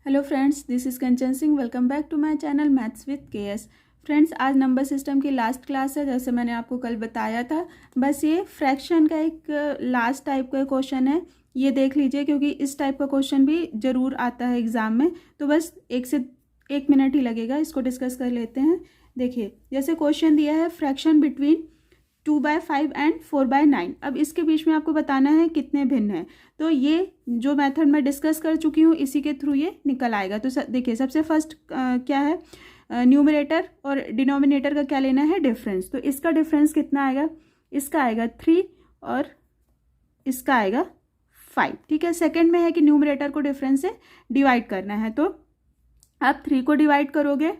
Hello friends, this is Kanchan Singh. Welcome back to my channel maths with KS. Friends, आज number system की last class है, जैसे मैंने आपको कल बताया था। बस ये फ्रैक्शन का एक लास्ट टाइप का क्वेश्चन है, ये देख लीजिए, क्योंकि इस टाइप का क्वेश्चन भी ज़रूर आता है एग्ज़ाम में। तो बस 1 से 1 मिनट ही लगेगा, इसको डिस्कस कर लेते हैं। देखिए, जैसे क्वेश्चन दिया है फ्रैक्शन बिटवीन 2/5 एंड 4/9। अब इसके बीच में आपको बताना है कितने भिन्न हैं। तो ये जो मेथड मैं डिस्कस कर चुकी हूँ, इसी के थ्रू ये निकल आएगा। तो देखिए, सबसे फर्स्ट क्या है, न्यूमरेटर और डिनोमिनेटर का क्या लेना है, डिफरेंस। तो इसका डिफरेंस कितना आएगा, इसका आएगा 3 और इसका आएगा 5। ठीक है, सेकंड में है कि न्यूमरेटर को डिफरेंस से डिवाइड करना है। तो आप 3 को डिवाइड करोगे,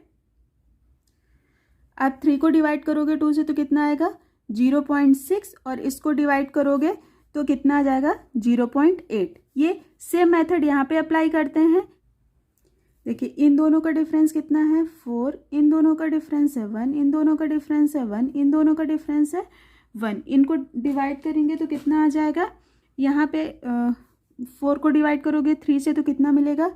2 से तो कितना आएगा 0.6, और इसको डिवाइड करोगे तो कितना आ जाएगा 0.8। ये सेम मेथड यहाँ पे अप्लाई करते हैं। देखिए, इन दोनों का डिफरेंस कितना है 4, इन दोनों का डिफरेंस है 1, इन दोनों का डिफरेंस है 1, इन दोनों का डिफरेंस है 1। इनको डिवाइड करेंगे तो कितना आ जाएगा, यहाँ पे 4 को डिवाइड करोगे 3 से तो कितना मिलेगा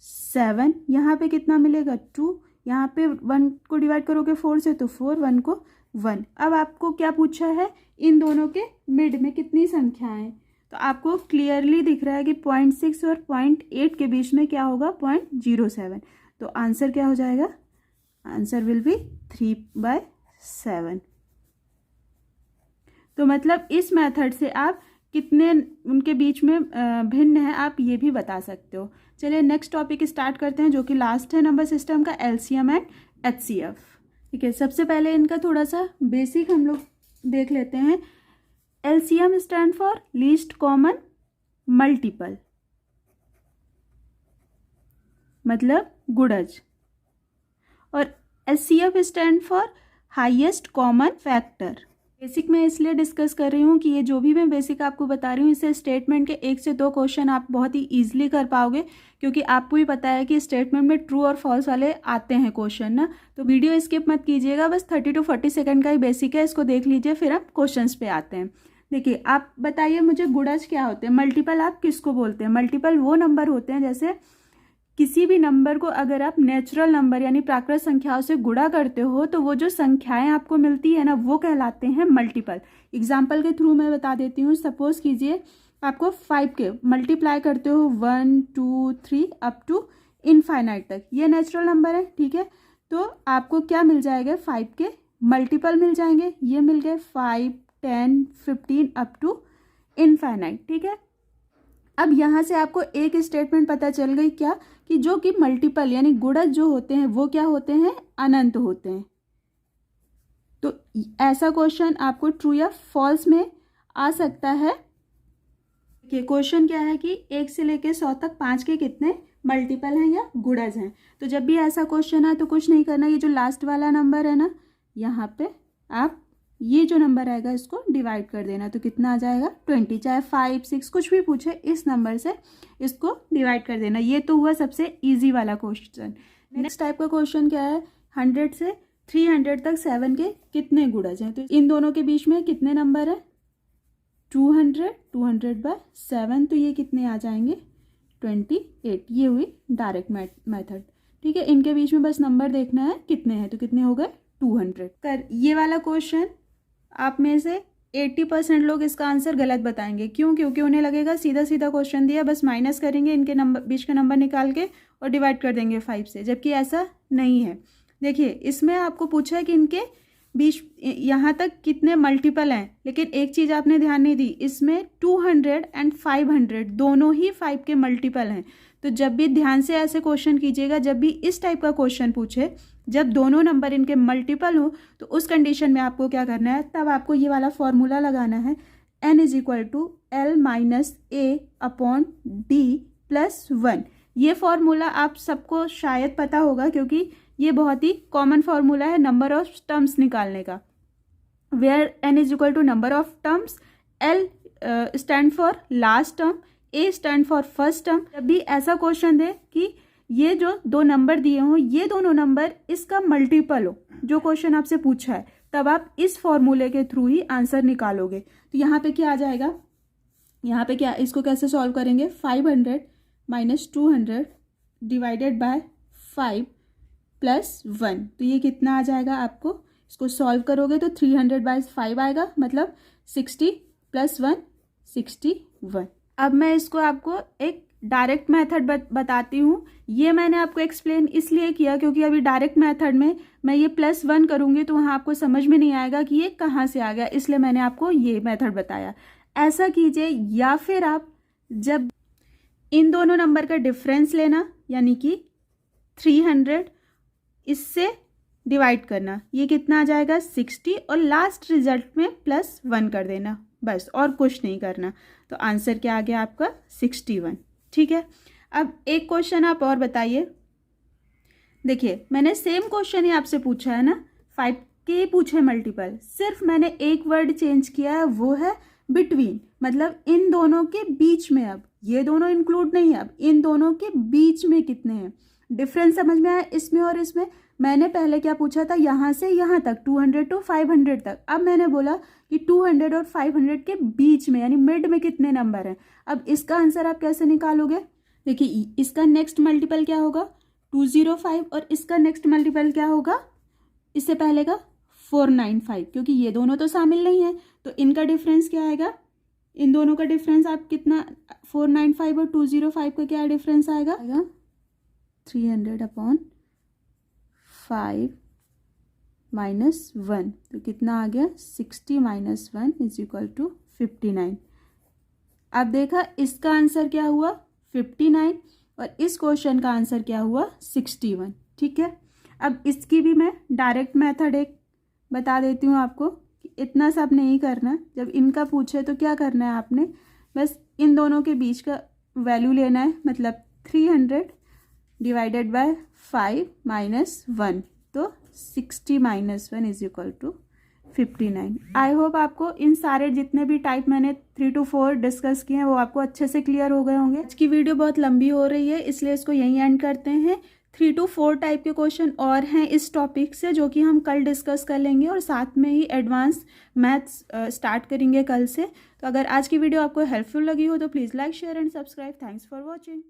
7, यहाँ पे कितना मिलेगा 2, यहाँ पे 1 को डिवाइड करोगे 4 से तो 4, 1 को 1। अब आपको क्या पूछा है, इन दोनों के मिड में कितनी संख्याएं हैं। तो आपको क्लियरली दिख रहा है कि 0.6 और 0.8 के बीच में क्या होगा 0.07। तो आंसर क्या हो जाएगा, आंसर विल बी 3/7। तो मतलब इस मेथड से आप कितने उनके बीच में भिन्न है, आप ये भी बता सकते हो। चलिए नेक्स्ट टॉपिक स्टार्ट करते हैं, जो कि लास्ट है नंबर सिस्टम का, एलसीएम एंड एचसीएफ। ठीक है, सबसे पहले इनका थोड़ा सा बेसिक हम लोग देख लेते हैं। LCM stand for least common multiple, मतलब गुणज, और HCF stand for highest common factor. Basic मैं इसलिए डिस्कस कर रही हूँ कि ये जो भी मैं बेसिक आपको बता रही हूँ, इससे स्टेटमेंट के 1 से 2 क्वेश्चन आप बहुत ही ईजिली कर पाओगे, क्योंकि आपको भी पता है कि स्टेटमेंट में ट्रू और फॉल्स वाले आते हैं क्वेश्चन ना। तो वीडियो स्किप मत कीजिएगा, बस 30 to 40 सेकंड का ही बेसिक है, इसको देख लीजिए, फिर हम क्वेश्चंस पे आते हैं। देखिए, आप बताइए मुझे, गुणज क्या होते हैं, मल्टीपल आप किसको बोलते हैं। मल्टीपल वो नंबर होते हैं, जैसे किसी भी नंबर को अगर आप नेचुरल नंबर यानी प्राकृत संख्याओं से गुणा करते हो, तो वो जो संख्याएं आपको मिलती है ना, वो कहलाते हैं मल्टीपल। एग्जाम्पल के थ्रू मैं बता देती हूँ। सपोज कीजिए आपको 5 के मल्टीप्लाई करते हो 1 2 3 अप टू इनफाइनाइट तक, ये नेचुरल नंबर है। ठीक है, तो आपको क्या मिल जाएगा, 5 के मल्टीपल मिल जाएंगे, ये मिल गए 5 10 15 अप टू इनफाइनाइट। ठीक है, अब यहाँ से आपको एक स्टेटमेंट पता चल गई, क्या कि जो कि मल्टीपल यानी गुणज जो होते हैं वो क्या होते हैं, अनंत होते हैं। तो ऐसा क्वेश्चन आपको ट्रू या फॉल्स में आ सकता है। देखिए, क्वेश्चन क्या है कि 1 से लेके 100 तक 5 के कितने मल्टीपल हैं या गुणज हैं। तो जब भी ऐसा क्वेश्चन है तो कुछ नहीं करना, ये जो लास्ट वाला नंबर है ना, यहाँ पे आप ये जो नंबर आएगा इसको डिवाइड कर देना, तो कितना आ जाएगा 20। चाहे 5 6 कुछ भी पूछे, इस नंबर से इसको डिवाइड कर देना। ये तो हुआ सबसे इजी वाला क्वेश्चन। नेक्स्ट टाइप का क्वेश्चन क्या है, 100 से 300 तक 7 के कितने गुणज हैं। तो इन दोनों के बीच में कितने नंबर है, 200/7, तो ये कितने आ जाएंगे 28। ये हुई डायरेक्ट मेथड। ठीक है, इनके बीच में बस नंबर देखना है कितने हैं, तो कितने हो गए 200। कर ये वाला क्वेश्चन आप में से 80% लोग इसका आंसर गलत बताएंगे। क्यों, क्योंकि उन्हें लगेगा सीधा सीधा क्वेश्चन दिया, बस माइनस करेंगे इनके नंबर बीच का नंबर निकाल के और डिवाइड कर देंगे 5 से, जबकि ऐसा नहीं है। देखिए, इसमें आपको पूछा है कि इनके बीच यहाँ तक कितने मल्टीपल हैं, लेकिन एक चीज़ आपने ध्यान नहीं दी, इसमें 200 एंड 500 दोनों ही 5 के मल्टीपल हैं। तो जब भी ध्यान से ऐसे क्वेश्चन कीजिएगा, जब भी इस टाइप का क्वेश्चन पूछे, जब दोनों नंबर इनके मल्टीपल हो, तो उस कंडीशन में आपको क्या करना है, तब आपको ये वाला फॉर्मूला लगाना है, n = L-A/D+1। ये फॉर्मूला आप सबको शायद पता होगा, क्योंकि ये बहुत ही कॉमन फॉर्मूला है नंबर ऑफ टर्म्स निकालने का। Where n = number of terms, L stand for last term, A stand for first term. जब भी ऐसा क्वेश्चन दे कि ये जो दो नंबर दिए हों, ये दोनों नंबर इसका मल्टीपल हो, जो क्वेश्चन आपसे पूछा है, तब आप इस फॉर्मूले के थ्रू ही आंसर निकालोगे। तो यहाँ पे क्या आ जाएगा, यहाँ पे क्या, इसको कैसे सॉल्व करेंगे, 500 - 200 डिवाइडेड बाय 5 प्लस 1, तो ये कितना आ जाएगा आपको, इसको सॉल्व करोगे तो 300/5 आएगा, मतलब 60 + 1 61। अब मैं इसको आपको एक डायरेक्ट मेथड बताती हूँ। ये मैंने आपको एक्सप्लेन इसलिए किया क्योंकि अभी डायरेक्ट मेथड में मैं ये +1 करूँगी तो वहाँ आपको समझ में नहीं आएगा कि ये कहाँ से आ गया, इसलिए मैंने आपको ये मेथड बताया। ऐसा कीजिए, या फिर आप जब इन दोनों नंबर का डिफरेंस लेना, यानी कि 300 इससे डिवाइड करना, ये कितना आ जाएगा 60, और लास्ट रिजल्ट में +1 कर देना, बस और कुछ नहीं करना। तो आंसर क्या आ गया आपका 61। ठीक है, अब एक क्वेश्चन आप और बताइए। देखिए मैंने सेम क्वेश्चन ही आपसे पूछा है ना, 5 के पूछे मल्टीपल, सिर्फ मैंने एक वर्ड चेंज किया है, वो है बिटवीन, मतलब इन दोनों के बीच में। अब ये दोनों इंक्लूड नहीं है, अब इन दोनों के बीच में कितने हैं, डिफरेंस समझ में आया इसमें और इसमें। मैंने पहले क्या पूछा था, यहाँ से यहाँ तक 200 to 500 तक, अब मैंने बोला कि 200 और 500 के बीच में, यानी मिड में कितने नंबर हैं। अब इसका आंसर आप कैसे निकालोगे, देखिए इसका नेक्स्ट मल्टीपल क्या होगा 205, और इसका नेक्स्ट मल्टीपल क्या होगा इससे पहले का 495, क्योंकि ये दोनों तो शामिल नहीं है, तो इनका डिफरेंस क्या आएगा, इन दोनों का डिफरेंस आप कितना, 495 और 205 का क्या डिफरेंस आएगा 300/5 -1, तो कितना आ गया 60 - 1 = 59। अब देखा इसका आंसर क्या हुआ 59, और इस क्वेश्चन का आंसर क्या हुआ 61। ठीक है, अब इसकी भी मैं डायरेक्ट मेथड एक बता देती हूँ आपको कि इतना सब नहीं करना। जब इनका पूछे तो क्या करना है आपने, बस इन दोनों के बीच का वैल्यू लेना है, मतलब 300 डिवाइडेड बाय 5 - 1, तो 60 - 1 = 59। आई होप आपको इन सारे जितने भी टाइप मैंने 3 to 4 डिस्कस किए हैं वो आपको अच्छे से क्लियर हो गए होंगे। आज की वीडियो बहुत लंबी हो रही है, इसलिए इसको यहीं एंड करते हैं। 3 to 4 टाइप के क्वेश्चन और हैं इस टॉपिक से, जो कि हम कल डिस्कस कर लेंगे, और साथ में ही एडवांस मैथ्स स्टार्ट करेंगे कल से। तो अगर आज की वीडियो आपको हेल्पफुल लगी हो तो please like, share and subscribe. Thanks for watching.